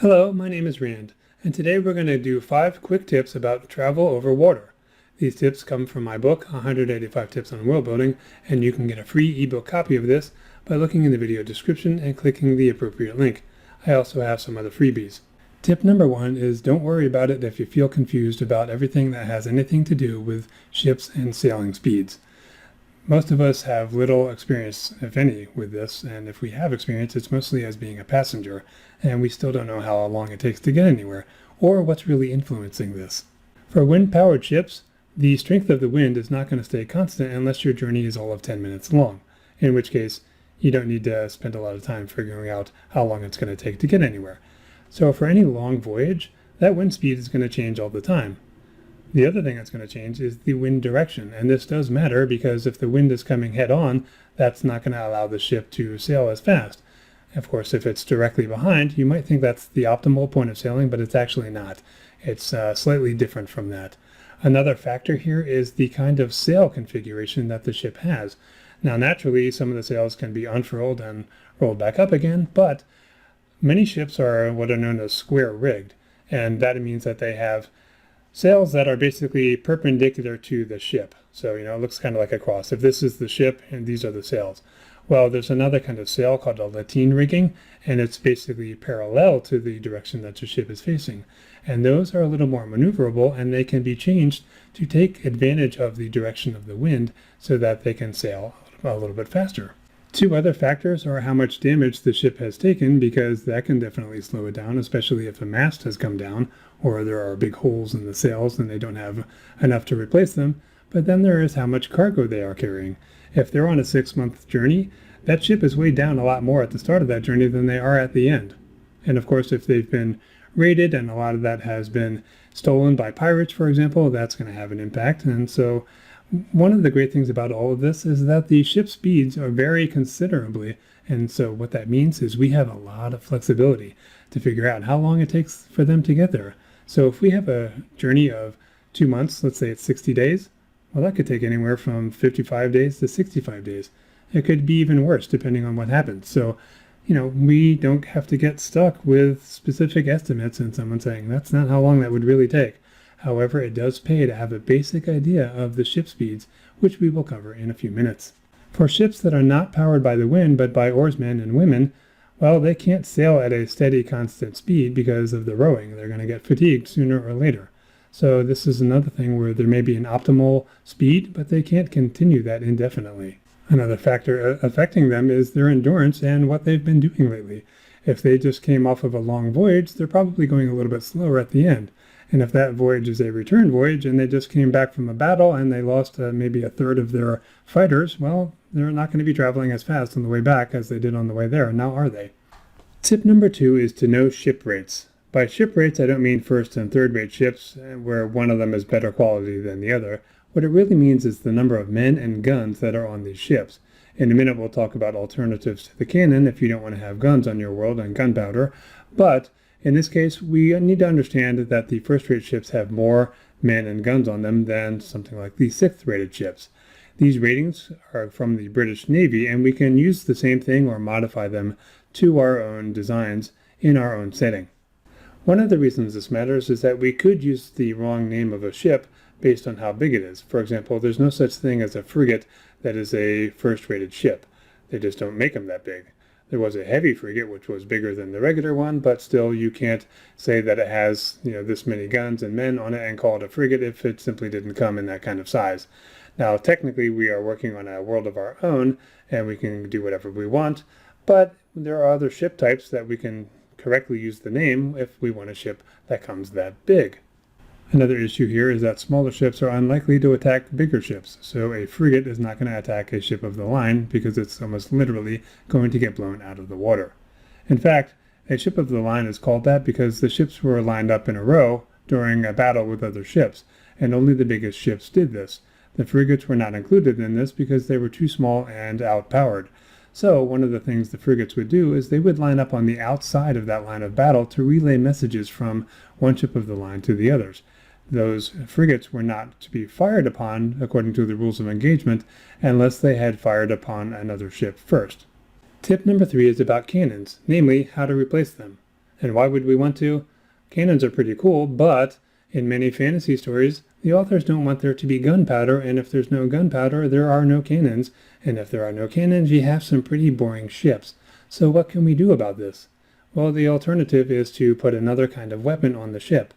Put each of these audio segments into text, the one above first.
Hello, my name is Rand, and today we're going to do 5 quick tips about travel over water. These tips come from my book, 185 Tips on World Building, and you can get a free ebook copy of this by looking in the video description and clicking the appropriate link. I also have some other freebies. Tip number 1 is don't worry about it if you feel confused about everything that has anything to do with ships and sailing speeds. Most of us have little experience, if any, with this, and if we have experience, it's mostly as being a passenger, and we still don't know how long it takes to get anywhere, or what's really influencing this. For wind-powered ships, the strength of the wind is not going to stay constant unless your journey is all of 10 minutes long, in which case you don't need to spend a lot of time figuring out how long it's going to take to get anywhere. So for any long voyage, that wind speed is going to change all the time. The other thing that's going to change is the wind direction, and this does matter because if the wind is coming head on, that's not going to allow the ship to sail as fast. Of course, if it's directly behind, you might think that's the optimal point of sailing, but it's actually not. It's slightly different from that. Another factor here is the kind of sail configuration that the ship has. Now, naturally, some of the sails can be unfurled and rolled back up again, but many ships are what are known as square rigged, and that means that they have sails that are basically perpendicular to the ship. So, it looks kind of like a cross. If this is the ship and these are the sails. Well, there's another kind of sail called a lateen rigging, and it's basically parallel to the direction that your ship is facing. And those are a little more maneuverable, and they can be changed to take advantage of the direction of the wind so that they can sail a little bit faster. 2 other factors are how much damage the ship has taken, because that can definitely slow it down, especially if a mast has come down or there are big holes in the sails and they don't have enough to replace them. But then there is how much cargo they are carrying. If they're on a 6-month journey, that ship is weighed down a lot more at the start of that journey than they are at the end. And of course, if they've been raided and a lot of that has been stolen by pirates, for example, that's going to have an impact. And so one of the great things about all of this is that the ship speeds are vary considerably, and so what that means is we have a lot of flexibility to figure out how long it takes for them to get there. So if we have a journey of 2 months, let's say it's 60 days, well, that could take anywhere from 55 days to 65 days. It could be even worse depending on what happens. So, we don't have to get stuck with specific estimates and someone saying that's not how long that would really take. However, it does pay to have a basic idea of the ship speeds, which we will cover in a few minutes. For ships that are not powered by the wind but by oarsmen and women, well, they can't sail at a steady, constant speed because of the rowing. They're going to get fatigued sooner or later. So this is another thing where there may be an optimal speed, but they can't continue that indefinitely. Another factor affecting them is their endurance and what they've been doing lately. If they just came off of a long voyage, they're probably going a little bit slower at the end. And if that voyage is a return voyage and they just came back from a battle and they lost maybe a third of their fighters, well, they're not going to be traveling as fast on the way back as they did on the way there. Now are they? Tip number 2 is to know ship rates. By ship rates, I don't mean first and third rate ships where one of them is better quality than the other. What it really means is the number of men and guns that are on these ships. In a minute, we'll talk about alternatives to the cannon if you don't want to have guns on your world and gunpowder. But in this case, we need to understand that the first-rate ships have more men and guns on them than something like the 6th-rated ships. These ratings are from the British Navy, and we can use the same thing or modify them to our own designs in our own setting. One of the reasons this matters is that we could use the wrong name of a ship based on how big it is. For example, there's no such thing as a frigate that is a first-rated ship. They just don't make them that big. There was a heavy frigate, which was bigger than the regular one, but still you can't say that it has, this many guns and men on it and call it a frigate if it simply didn't come in that kind of size. Now, technically, we are working on a world of our own, and we can do whatever we want, but there are other ship types that we can correctly use the name if we want a ship that comes that big. Another issue here is that smaller ships are unlikely to attack bigger ships, so a frigate is not going to attack a ship of the line because it's almost literally going to get blown out of the water. In fact, a ship of the line is called that because the ships were lined up in a row during a battle with other ships, and only the biggest ships did this. The frigates were not included in this because they were too small and outpowered. So one of the things the frigates would do is they would line up on the outside of that line of battle to relay messages from one ship of the line to the others. Those frigates were not to be fired upon, according to the rules of engagement, unless they had fired upon another ship first. Tip number 3 is about cannons, namely how to replace them. And why would we want to? Cannons are pretty cool, but in many fantasy stories, the authors don't want there to be gunpowder, and if there's no gunpowder, there are no cannons, and if there are no cannons, you have some pretty boring ships. So what can we do about this? Well, the alternative is to put another kind of weapon on the ship.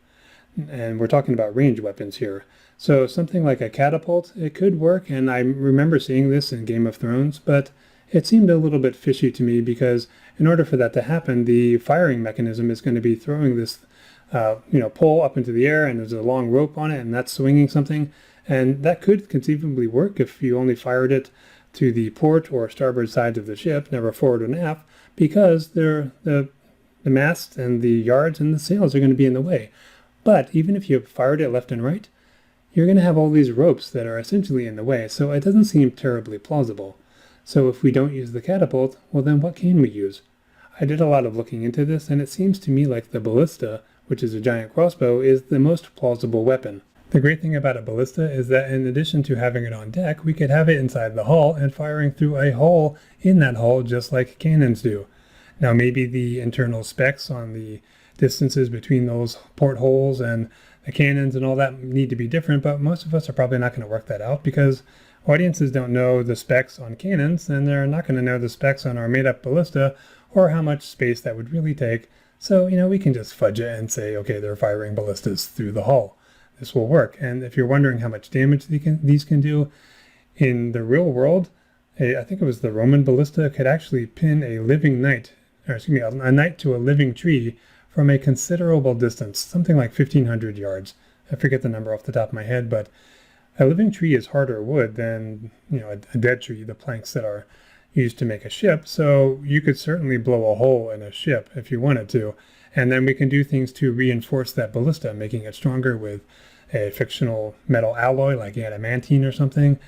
And we're talking about ranged weapons here. So something like a catapult, it could work, and I remember seeing this in Game of Thrones, but it seemed a little bit fishy to me because in order for that to happen, the firing mechanism is going to be throwing this pole up into the air, and there's a long rope on it, and that's swinging something. And that could conceivably work if you only fired it to the port or starboard sides of the ship, never forward or aft, because the masts and the yards and the sails are going to be in the way. But even if you fired it left and right, you're going to have all these ropes that are essentially in the way, so it doesn't seem terribly plausible. So if we don't use the catapult, well then what can we use? I did a lot of looking into this, and it seems to me like the ballista, which is a giant crossbow, is the most plausible weapon. The great thing about a ballista is that in addition to having it on deck, we could have it inside the hull and firing through a hole in that hull just like cannons do. Now maybe the internal specs on the distances between those portholes and the cannons and all that need to be different, but most of us are probably not going to work that out because audiences don't know the specs on cannons, and they're not going to know the specs on our made-up ballista or how much space that would really take. So, we can just fudge it and say, okay, they're firing ballistas through the hull. This will work. And if you're wondering how much damage these can do, in the real world, I think it was the Roman ballista could actually pin a knight to a living tree from a considerable distance, something like 1,500 yards. I forget the number off the top of my head, but a living tree is harder wood than a dead tree, the planks that are used to make a ship. So you could certainly blow a hole in a ship if you wanted to. And then we can do things to reinforce that ballista, making it stronger with a fictional metal alloy like adamantine or something.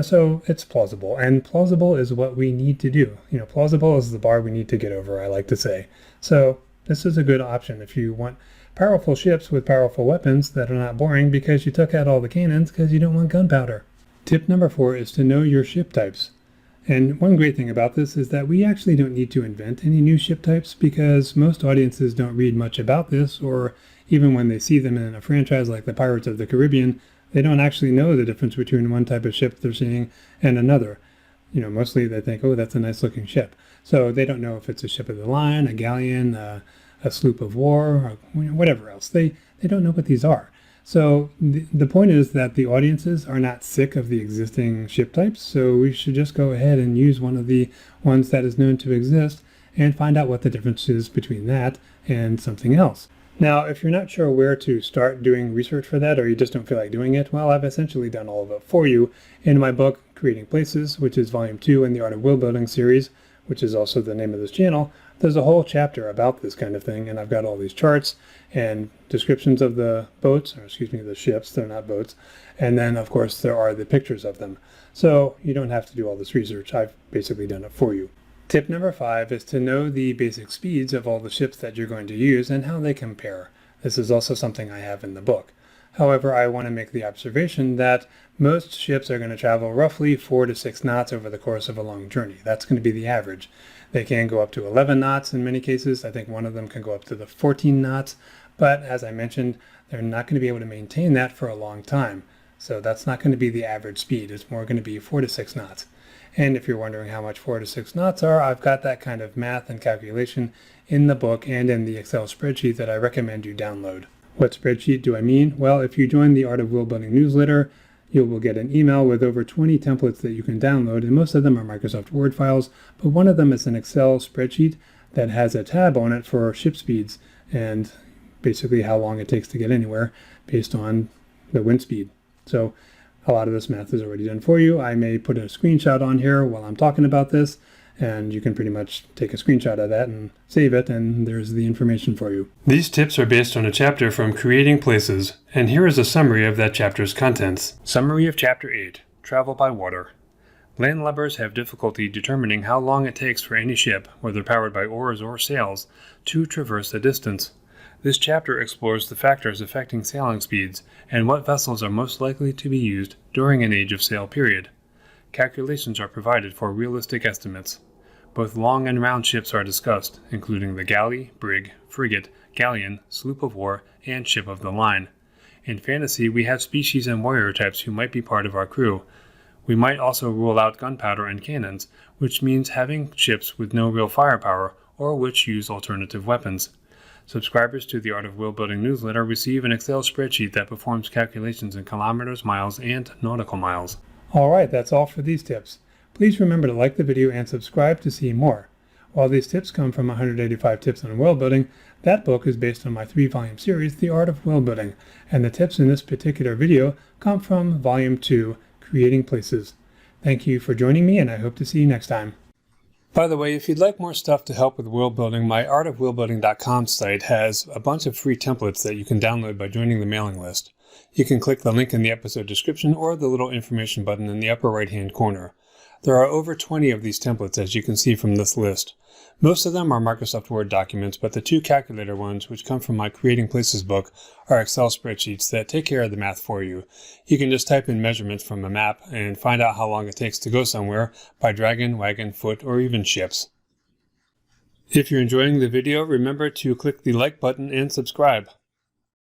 So it's plausible. And plausible is what we need to do. Plausible is the bar we need to get over, I like to say. So this is a good option if you want powerful ships with powerful weapons that are not boring because you took out all the cannons because you don't want gunpowder. Tip number 4 is to know your ship types. And one great thing about this is that we actually don't need to invent any new ship types because most audiences don't read much about this, or even when they see them in a franchise like the Pirates of the Caribbean, they don't actually know the difference between one type of ship they're seeing and another. Mostly they think, oh, that's a nice looking ship. So they don't know if it's a ship of the line, a galleon, a sloop of war, or whatever else. They don't know what these are. So the point is that the audiences are not sick of the existing ship types, so we should just go ahead and use one of the ones that is known to exist and find out what the difference is between that and something else. Now, if you're not sure where to start doing research for that, or you just don't feel like doing it, well, I've essentially done all of it for you in my book, Creating Places, which is Volume 2 in the Art of Worldbuilding series, which is also the name of this channel. There's a whole chapter about this kind of thing, and I've got all these charts and descriptions of the boats, the ships, they're not boats, and then, of course, there are the pictures of them. So you don't have to do all this research. I've basically done it for you. Tip number 5 is to know the basic speeds of all the ships that you're going to use and how they compare. This is also something I have in the book. However, I want to make the observation that most ships are going to travel roughly 4 to 6 knots over the course of a long journey. That's going to be the average. They can go up to 11 knots in many cases. I think one of them can go up to the 14 knots. But as I mentioned, they're not going to be able to maintain that for a long time. So that's not going to be the average speed. It's more going to be 4 to 6 knots. And if you're wondering how much 4 to 6 knots are, I've got that kind of math and calculation in the book and in the Excel spreadsheet that I recommend you download. What spreadsheet do I mean? Well, if you join the Art of Worldbuilding newsletter, you will get an email with over 20 templates that you can download, and most of them are Microsoft Word files, but one of them is an Excel spreadsheet that has a tab on it for ship speeds and basically how long it takes to get anywhere based on the wind speed. So a lot of this math is already done for you. I may put a screenshot on here while I'm talking about this, and you can pretty much take a screenshot of that and save it, and there's the information for you. These tips are based on a chapter from Creating Places, and here is a summary of that chapter's contents. Summary of Chapter 8, Travel by Water. Landlubbers have difficulty determining how long it takes for any ship, whether powered by oars or sails, to traverse a distance. This chapter explores the factors affecting sailing speeds and what vessels are most likely to be used during an age of sail period. Calculations are provided for realistic estimates. Both long and round ships are discussed, including the galley, brig, frigate, galleon, sloop of war, and ship of the line. In fantasy, we have species and warrior types who might be part of our crew. We might also rule out gunpowder and cannons, which means having ships with no real firepower or which use alternative weapons. Subscribers to the Art of WorldBuilding newsletter receive an Excel spreadsheet that performs calculations in kilometers, miles, and nautical miles. Alright, that's all for these tips. Please remember to like the video and subscribe to see more. While these tips come from 185 Tips on Worldbuilding, that book is based on my 3-volume series, The Art of Worldbuilding, and the tips in this particular video come from Volume 2, Creating Places. Thank you for joining me, and I hope to see you next time. By the way, if you'd like more stuff to help with world building, my artofworldbuilding.com site has a bunch of free templates that you can download by joining the mailing list. You can click the link in the episode description or the little information button in the upper right-hand corner. There are over 20 of these templates, as you can see from this list. Most of them are Microsoft Word documents, but the 2 calculator ones, which come from my Creating Places book, are Excel spreadsheets that take care of the math for you. You can just type in measurements from a map and find out how long it takes to go somewhere by dragon, wagon, foot, or even ships. If you're enjoying the video, remember to click the like button and subscribe.